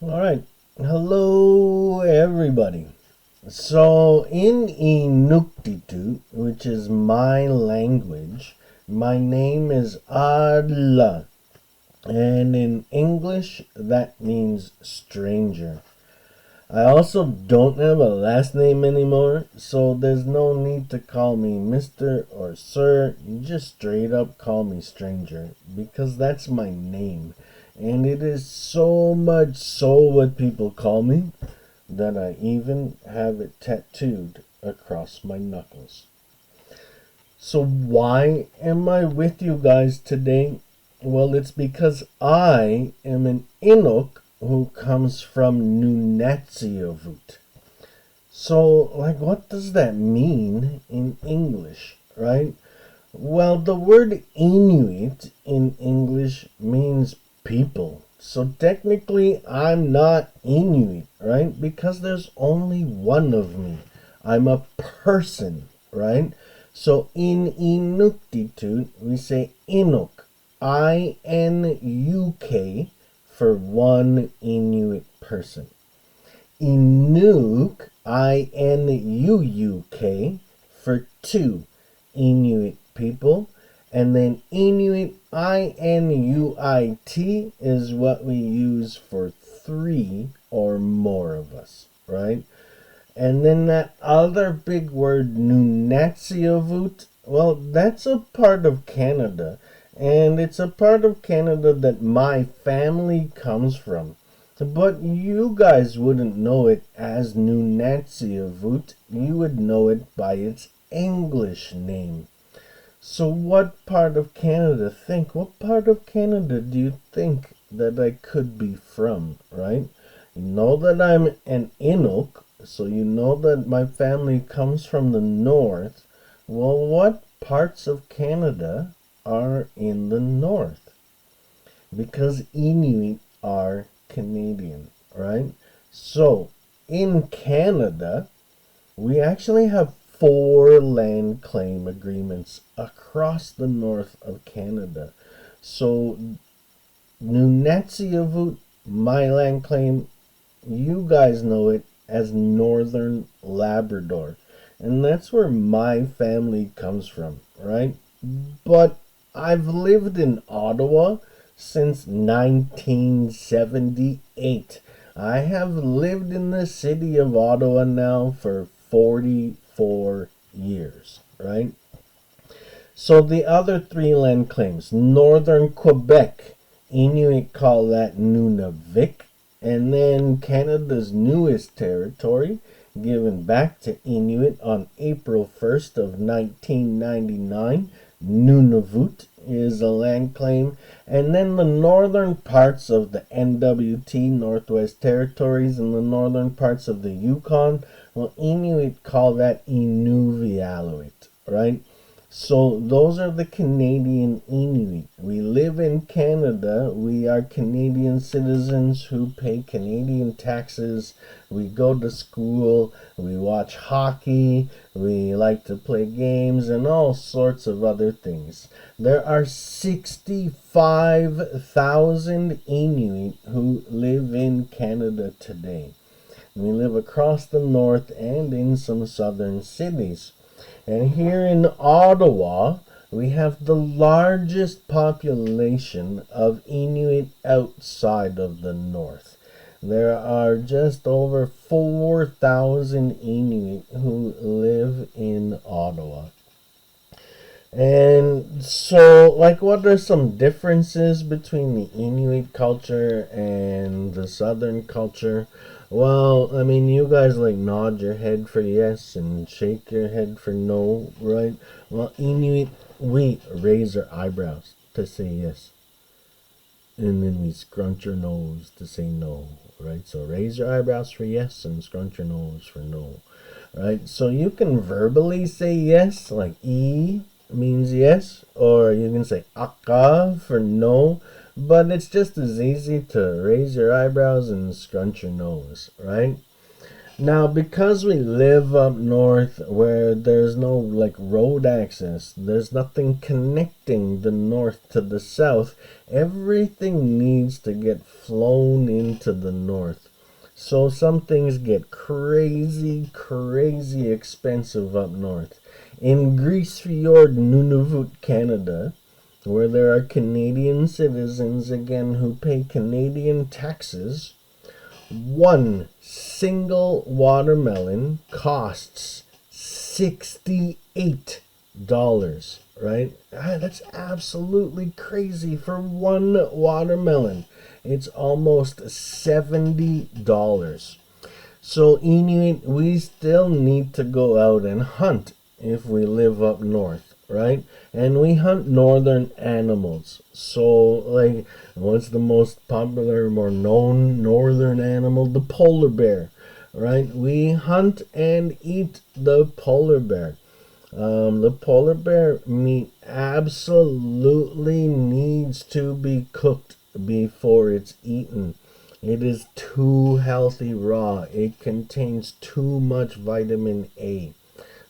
All right. Hello, everybody. So, in Inuktitut, which is my language, my name is Aalla. And in English, that means stranger. I also don't have a last name anymore, so there's no need to call me Mr. or Sir. You just straight up call me stranger because that's my name. And it is so much so what people call me that I even have it tattooed across my knuckles. So, why am I with you guys today? Well, it's because I am an Inuk who comes from Nunatsiavut. So, what does that mean in English, right? Well, the word Inuit in English means people. So, technically, I'm not Inuit, right? Because there's only one of me. I'm a person, right? So, in Inuktitut, we say Inuk. Inuk for one Inuit person. Inuk, Inuuk for two Inuit people. And then Inuit, Inuit is what we use for three or more of us, right? And then that other big word, Nunatsiavut, well, that's a part of Canada. And it's a part of Canada that my family comes from. But you guys wouldn't know it as Nunatsiavut. You would know it by its English name. So what part of Canada what part of Canada do you think that I could be from, right? You know that I'm an Inuk, so you know that my family comes from the north. Well, what parts of Canada are in the north? Because Inuit are Canadian, right? So, in Canada, we actually have four land claim agreements across the north of Canada. So, Nunatsiavut, my land claim, you guys know it as Northern Labrador. And that's where my family comes from, right? But I've lived in Ottawa since 1978. I have lived in the city of Ottawa now for 44 years, right? So the other three land claims, Northern Quebec, Inuit call that Nunavik, and then Canada's newest territory, given back to Inuit on April 1st of 1999, Nunavut is a land claim, and then the northern parts of the NWT, Northwest Territories, and the northern parts of the Yukon, well, Inuit call that Inuvialuit, right? So those are the Canadian Inuit. We live in Canada. We are Canadian citizens who pay Canadian taxes. We go to school. We watch hockey. We like to play games and all sorts of other things. There are 65,000 Inuit who live in Canada today. We live across the north and in some southern cities. And here in Ottawa, we have the largest population of Inuit outside of the north. There are just over 4,000 Inuit who live in Ottawa. And so, what are some differences between the Inuit culture and the Southern culture? Well, I mean, you guys nod your head for yes and shake your head for no, right? Well, Inuit, we raise our eyebrows to say yes. And then we scrunch our nose to say no, right? So raise your eyebrows for yes and scrunch your nose for no, right? So you can verbally say yes, like E means yes, or you can say aka for no, but it's just as easy to raise your eyebrows and scrunch your nose, right? Now, because we live up north where there's no like road access, there's nothing connecting the north to the south, everything needs to get flown into the north. So some things get crazy, crazy expensive up north. In Greece Fjord, Nunavut, Canada, where there are Canadian citizens again who pay Canadian taxes, one single watermelon costs $68, right? That's absolutely crazy for one watermelon. It's almost $70. So Inuit, we still need to go out and hunt if we live up north, right? And we hunt northern animals. So, like, what's the most popular, more known northern animal? The polar bear, right? We hunt and eat the polar bear. The polar bear meat absolutely needs to be cooked before it's eaten. It is too healthy raw. It contains too much vitamin A.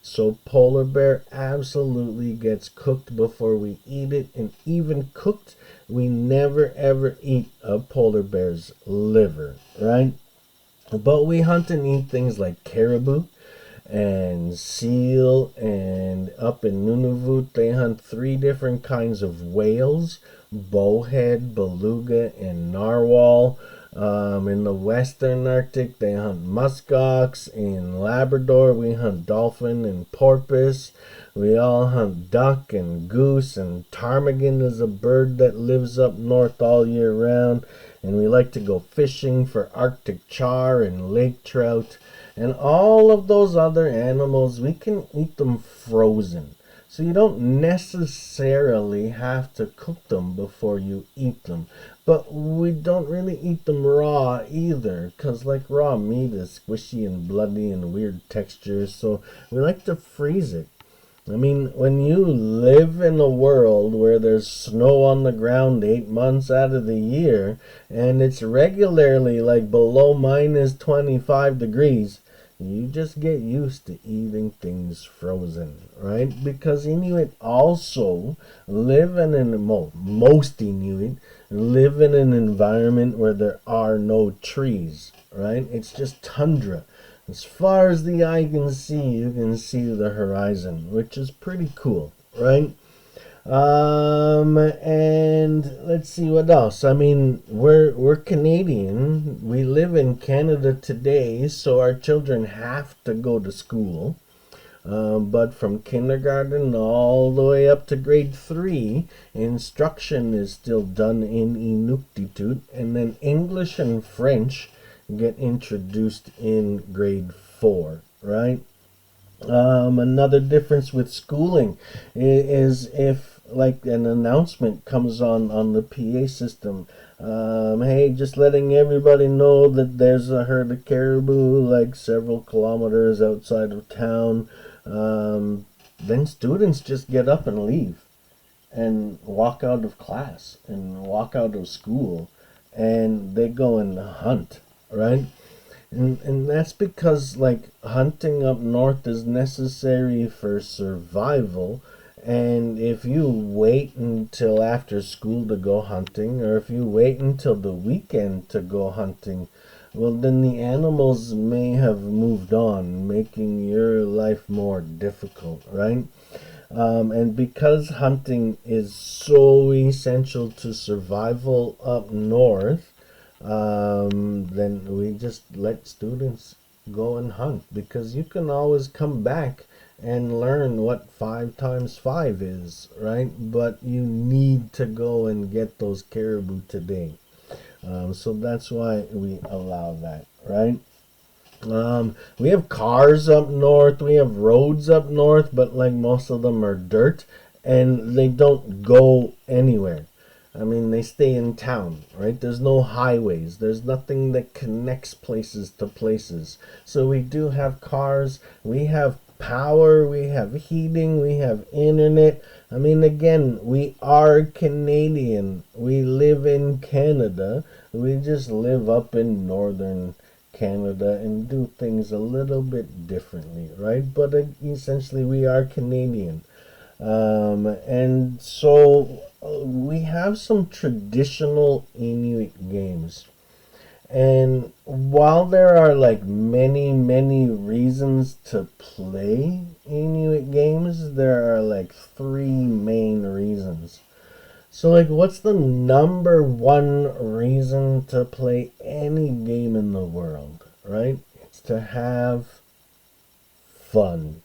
So polar bear absolutely gets cooked before we eat it, and even cooked, we never ever eat a polar bear's liver, right? But we hunt and eat things like caribou and seal, and up in Nunavut they hunt three different kinds of whales: bowhead, beluga, and narwhal. In the western Arctic they hunt muskox. In Labrador we hunt dolphin and porpoise. We all hunt duck and goose, and ptarmigan is a bird that lives up north all year round. And we like to go fishing for Arctic char and lake trout. And all of those other animals, we can eat them frozen. So you don't necessarily have to cook them before you eat them. But we don't really eat them raw either, because like raw meat is squishy and bloody and weird textures. So we like to freeze it. I mean, when you live in a world where there's snow on the ground 8 months out of the year, and it's regularly like below minus 25 degrees, you just get used to eating things frozen, right? Because Inuit also live in most Inuit live in an environment where there are no trees, right? It's just tundra. As far as the eye can see, you can see the horizon, which is pretty cool, right? And let's see what else. I mean, we're Canadian. We live in Canada today, so our children have to go to school. But from kindergarten all the way up to grade 3, instruction is still done in Inuktitut, and then English and French get introduced in grade 4, right? Another difference with schooling is if like an announcement comes on the PA system. Hey, just letting everybody know that there's a herd of caribou like several kilometers outside of town. Then students just get up and leave and walk out of class and walk out of school, and they go and hunt, right? And that's because like hunting up north is necessary for survival. And if you wait until after school to go hunting, or if you wait until the weekend to go hunting, well, then the animals may have moved on, making your life more difficult, right? And because hunting is so essential to survival up north, then we just let students go and hunt, because you can always come back and learn what 5 times 5 is, right? But you need to go and get those caribou today. So that's why we allow that, right? We have cars up north, we have roads up north, but like most of them are dirt and they don't go anywhere. I mean, they stay in town, right? There's no highways. There's nothing that connects places to places. So we do have cars. We have power. We have heating. We have internet. I mean, again, we are Canadian. We live in Canada. We just live up in northern Canada and do things a little bit differently, right? But essentially, we are Canadian. And so we have some traditional Inuit games. And while there are like many, many reasons to play Inuit games, there are like three main reasons. So, like, what's the number one reason to play any game in the world, right? It's to have fun.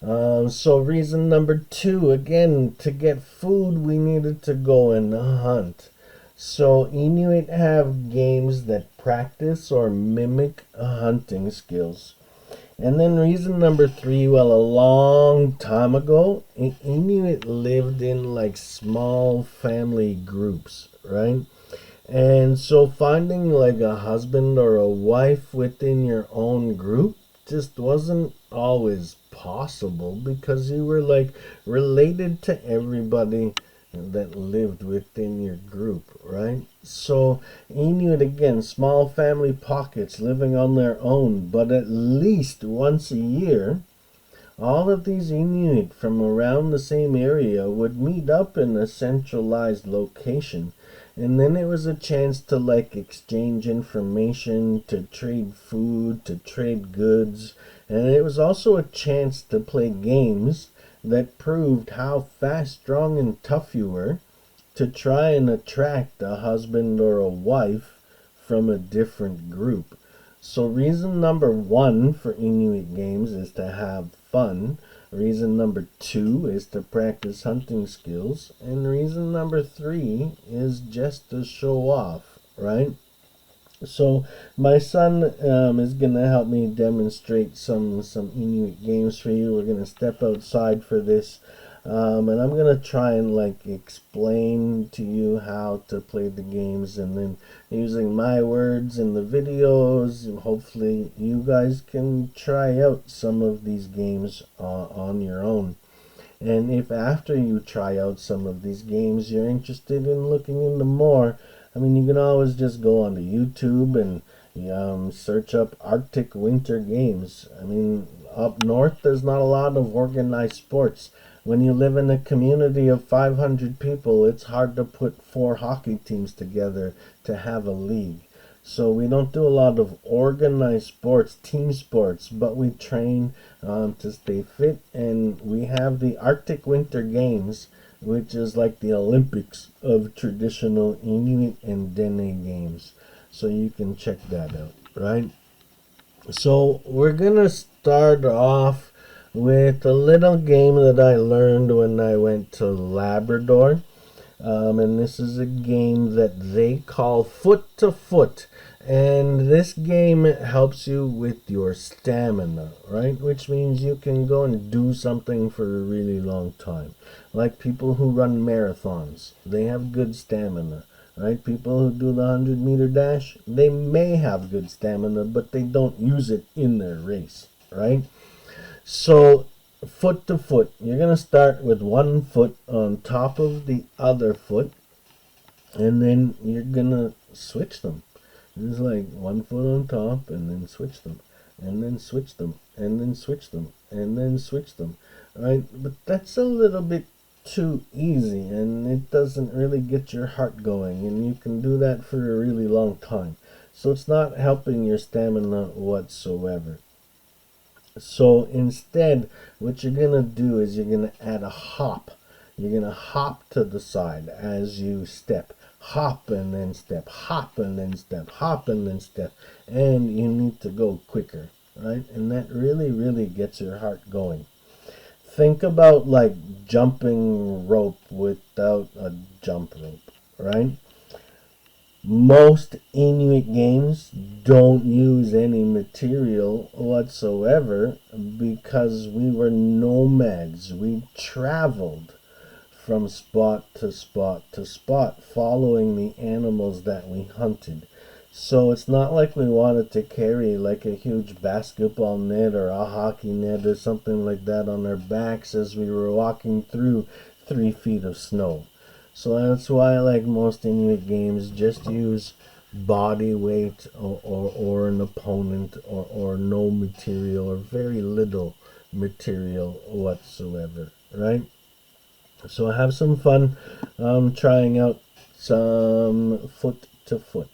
So reason number two, again, to get food, we needed to go and hunt. So Inuit have games that practice or mimic hunting skills. And then reason number three, well, a long time ago, Inuit lived in like small family groups, right? And so finding like a husband or a wife within your own group just wasn't always possible because you were like related to everybody that lived within your group, right? So Inuit, again, small family pockets living on their own, but at least once a year all of these Inuit from around the same area would meet up in a centralized location. And then it was a chance to like exchange information, to trade food, to trade goods. And it was also a chance to play games that proved how fast, strong, and tough you were, to try and attract a husband or a wife from a different group. So reason number one for Inuit games is to have fun. Reason number two is to practice hunting skills. And reason number three is just to show off, right? So my son is going to help me demonstrate some Inuit games for you. We're going to step outside for this. And I'm going to try and like explain to you how to play the games, and then using my words in the videos, hopefully you guys can try out some of these games on your own. And if after you try out some of these games you're interested in looking into more, I mean, you can always just go onto YouTube and search up Arctic Winter Games. I mean, up north there's not a lot of organized sports. When you live in a community of 500 people, it's hard to put 4 hockey teams together to have a league. So we don't do a lot of organized sports, team sports, but we train to stay fit. And we have the Arctic Winter Games, which is like the Olympics of traditional Inuit and Dene games. So you can check that out, right? So we're going to start off with a little game that I learned when I went to Labrador. And this is a game that they call foot to foot. And this game helps you with your stamina, right? Which means you can go and do something for a really long time. Like people who run marathons, they have good stamina, right? People who do the 100-meter dash, they may have good stamina, but they don't use it in their race, right? So foot to foot, you're going to start with one foot on top of the other foot, and then you're going to switch them. It's like one foot on top, and then switch them, and then switch them, and then switch them, and then switch them, right? But that's a little bit too easy, and it doesn't really get your heart going, and you can do that for a really long time. So it's not helping your stamina whatsoever. So instead, what you're going to do is you're going to add a hop. You're going to hop to the side as you step. Hop and then step, hop and then step, hop and then step. And you need to go quicker, right? And that really, really gets your heart going. Think about like jumping rope without a jump rope, right? Most Inuit games don't use any material whatsoever because we were nomads. We traveled from spot to spot to spot following the animals that we hunted. So it's not like we wanted to carry like a huge basketball net or a hockey net or something like that on our backs as we were walking through 3 feet of snow. So that's why, like most Inuit games, just use body weight or an opponent or no material or very little material whatsoever, right? So have some fun trying out some foot to foot.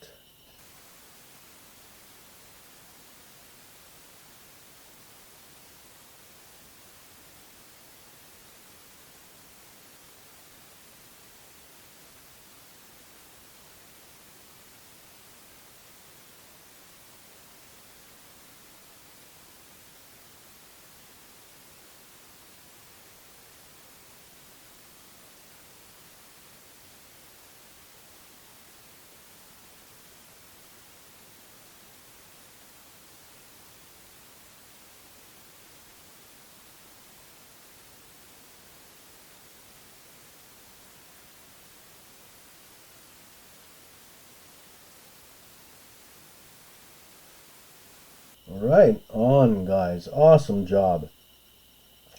Right on, guys. Awesome job.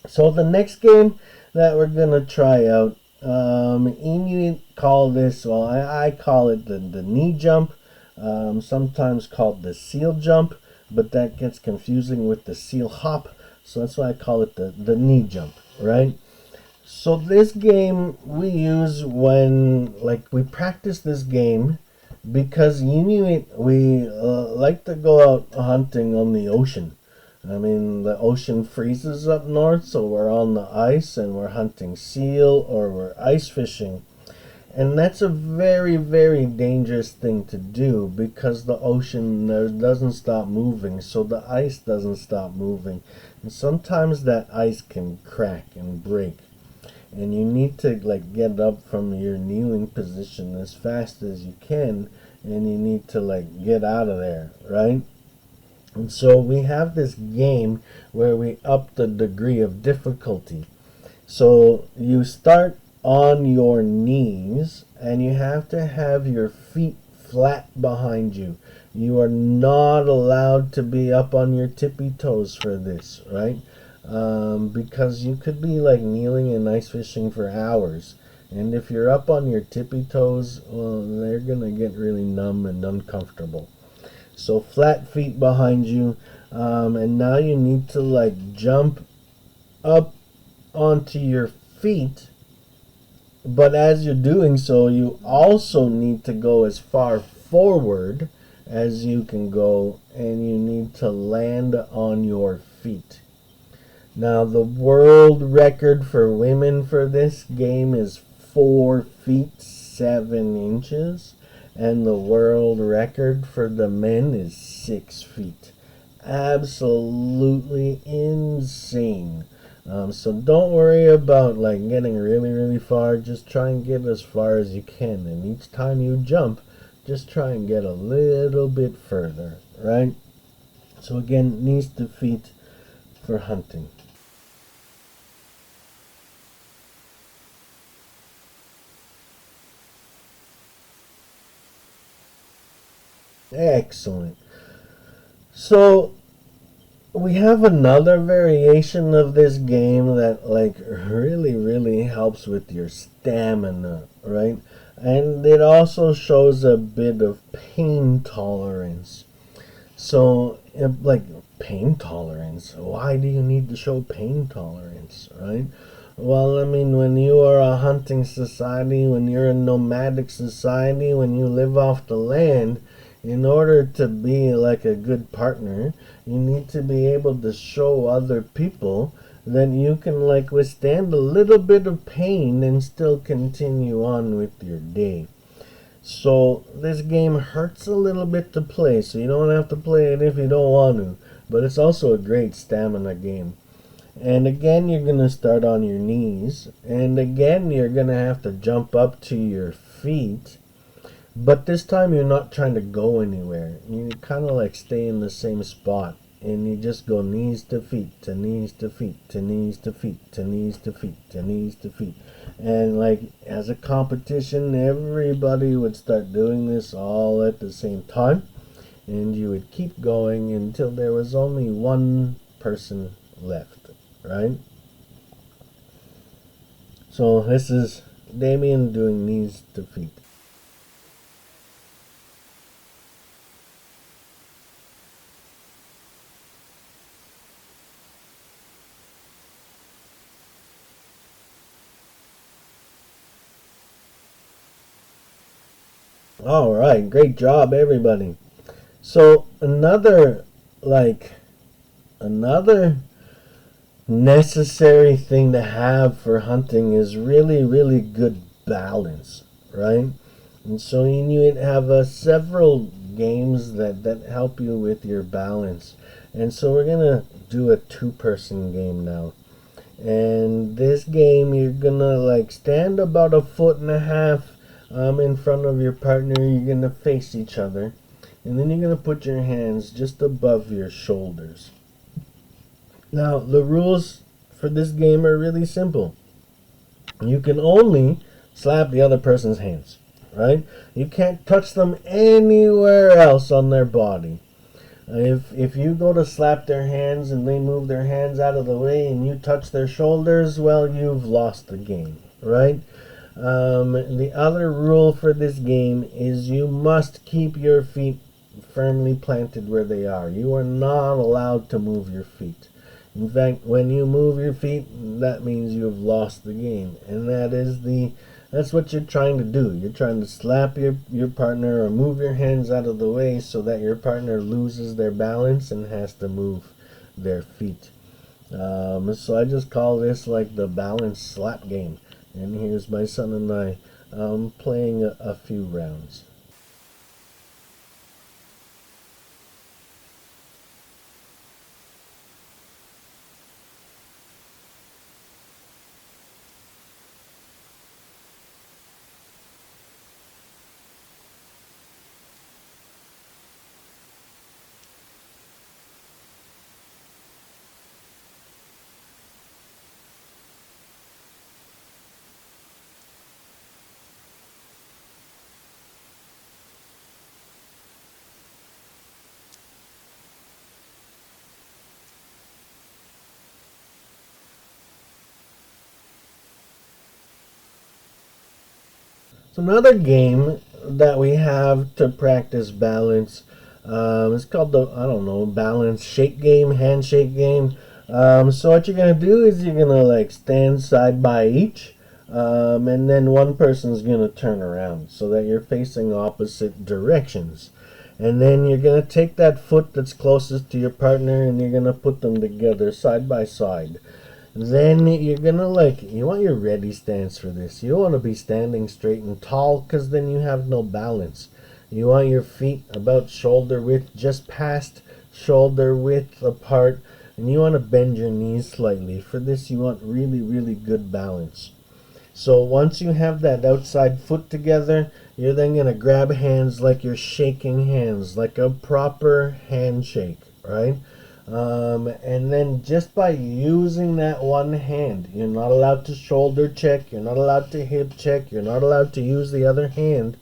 So the next game that we're gonna try out, Inuit call this, well, I call it the knee jump, sometimes called the seal jump, but that gets confusing with the seal hop, so that's why I call it the knee jump, right? So this game we use when, like, we practice this game because Inuit, we like to go out hunting on the ocean. I mean, the ocean freezes up north, so we're on the ice and we're hunting seal or we're ice fishing. And that's a very, very dangerous thing to do because the ocean doesn't stop moving, so the ice doesn't stop moving. And sometimes that ice can crack and break. And you need to like get up from your kneeling position as fast as you can, and you need to like get out of there, right? And so we have this game where we up the degree of difficulty. So you start on your knees and you have to have your feet flat behind you. You are not allowed to be up on your tippy toes for this, right? Because you could be like kneeling and ice fishing for hours. And if you're up on your tippy toes, well, they're going to get really numb and uncomfortable. So flat feet behind you. And now you need to like jump up onto your feet, but as you're doing so, you also need to go as far forward as you can go, and you need to land on your feet. Now, the world record for women for this game is 4 feet 7 inches, and the world record for the men is 6 feet. Absolutely insane. So don't worry about like getting really, really far. Just try and get as far as you can. And each time you jump, just try and get a little bit further, right? So again, knees to feet for hunting. Excellent. So we have another variation of this game that like really, really helps with your stamina, right? And it also shows a bit of pain tolerance. So, like, pain tolerance. Why do you need to show pain tolerance, right? Well, I mean, when you are a hunting society, when you're a nomadic society, when you live off the land, in order to be like a good partner, you need to be able to show other people that you can like withstand a little bit of pain and still continue on with your day. So this game hurts a little bit to play, so you don't have to play it if you don't want to. But it's also a great stamina game. And again, you're going to start on your knees. And again, you're going to have to jump up to your feet. But this time, you're not trying to go anywhere. You kind of like stay in the same spot. And you just go knees to feet, to knees to feet, to knees to feet, to knees to feet, to knees to feet. And like as a competition, everybody would start doing this all at the same time. And you would keep going until there was only one person left, right? So this is Damien doing knees to feet. All right, great job, everybody. So like, another necessary thing to have for hunting is really, really good balance, right? And so Inuit have several games that help you with your balance. And so we're gonna do a two-person game now. And this game, you're gonna like stand about a foot and a half in front of your partner. You're gonna face each other, and then you're gonna put your hands just above your shoulders. Now, the rules for this game are really simple. You can only slap the other person's hands, right? You can't touch them anywhere else on their body. If you go to slap their hands and they move their hands out of the way and you touch their shoulders, well, you've lost the game, right? The other rule for this game is you must keep your feet firmly planted where they are. You are not allowed to move your feet. In fact, when you move your feet, that means you've lost the game, and that's what you're trying to do. You're trying to slap your partner or move your hands out of the way so that your partner loses their balance and has to move their feet. So I just call this like the balance slap game. And here's my son and I playing a few rounds. So another game that we have to practice balance is called the, I don't know, balance shake game, handshake game. So what you're gonna do is you're gonna like stand side by each, and then one person's gonna turn around so that you're facing opposite directions. And then you're gonna take that foot that's closest to your partner and you're gonna put them together side by side. Then you're gonna like, you want your ready stance for this. You want to be standing straight and tall because then you have no balance. You want your feet about shoulder width, just past shoulder width apart, and you want to bend your knees slightly. For this, you want really, really good balance. So once you have that outside foot together, you're then gonna grab hands like you're shaking hands, like a proper handshake, right? And then just by using that one hand, you're not allowed to shoulder check, you're not allowed to hip check, you're not allowed to use the other hand.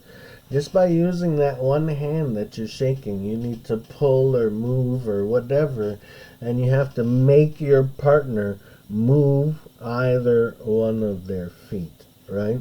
Just by using that one hand that you're shaking, you need to pull or move or whatever, and you have to make your partner move either one of their feet, right?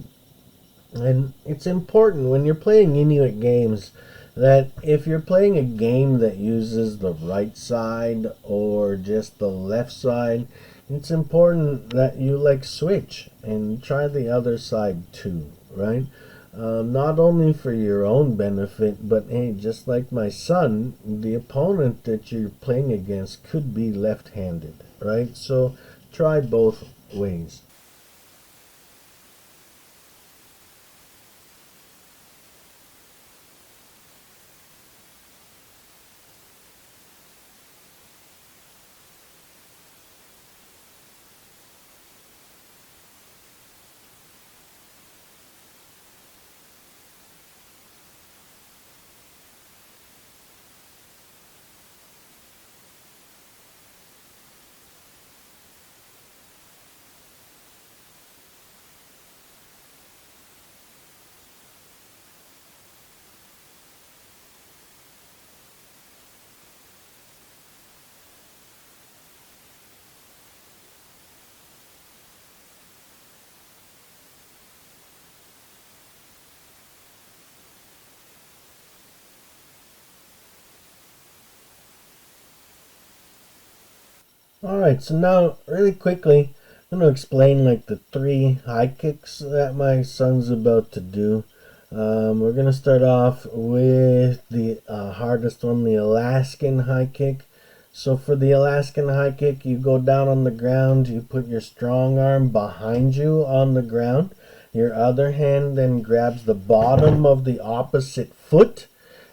And it's important when you're playing Inuit games that if you're playing a game that uses the right side or just the left side, it's important that you like switch and try the other side too, right? Not only for your own benefit, but hey, just like my son, the opponent that you're playing against could be left handed, right? So try both ways. All right, so now really quickly, I'm going to explain like the three high kicks that my son's about to do. We're going to start off with the hardest one, the Alaskan high kick. So for the Alaskan high kick, you go down on the ground, you put your strong arm behind you on the ground. Your other hand then grabs the bottom of the opposite foot,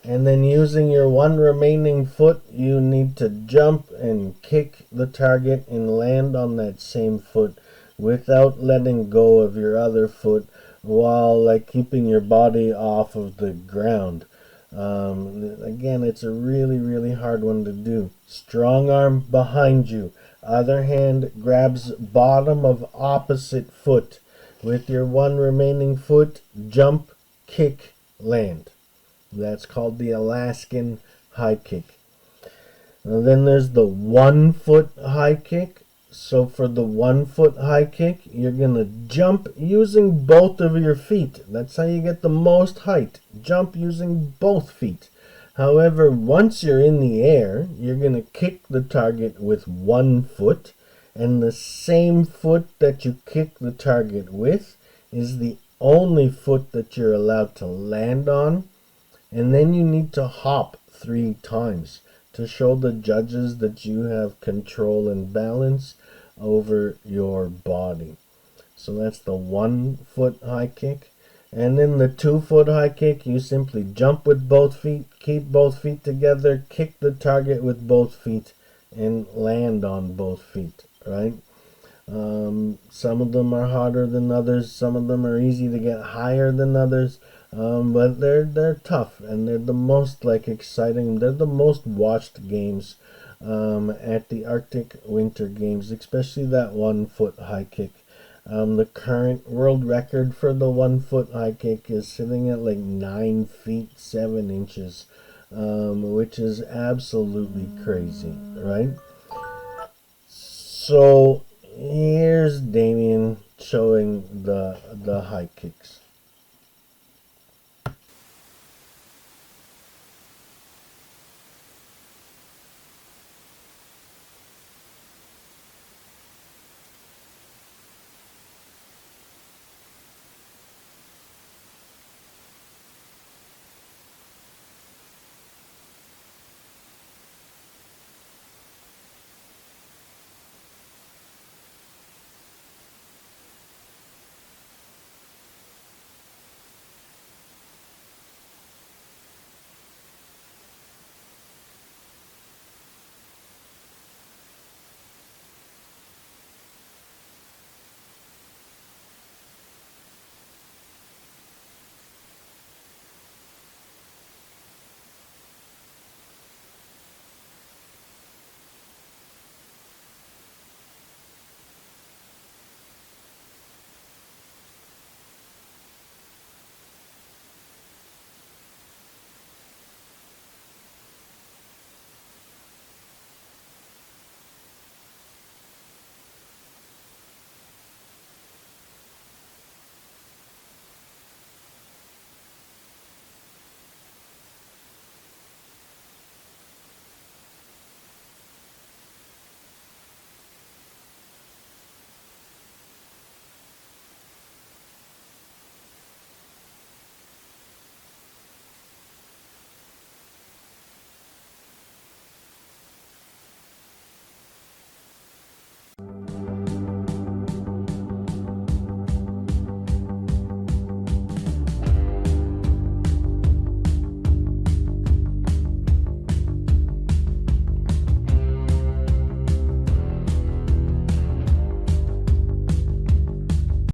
and then using your one remaining foot, you need to jump and kick the target and land on that same foot without letting go of your other foot, while like keeping your body off of the ground. Again, it's a really hard one to do. Strong arm behind you. Other hand grabs bottom of opposite foot. With your one remaining foot, jump, kick, land. That's called the Alaskan high kick. And then there's the 1 foot high kick. So for the 1 foot high kick, you're going to jump using both of your feet. That's how you get the most height. Jump using both feet. However, once you're in the air, you're going to kick the target with 1 foot. And the same foot that you kick the target with is the only foot that you're allowed to land on. And then you need to hop 3 times to show the judges that you have control and balance over your body. So that's the 1 foot high kick. And then the 2 foot high kick, you simply jump with both feet, keep both feet together, kick the target with both feet, and land on both feet, right? Some of them are harder than others. Some of them are easy to get higher than others. But they're tough, and they're the most exciting. They're the most watched games at the Arctic Winter Games, especially that 1 foot high kick. The current world record for the 1 foot high kick is sitting at like 9 feet 7 inches, which is absolutely crazy, right? So here's Damien showing the high kicks.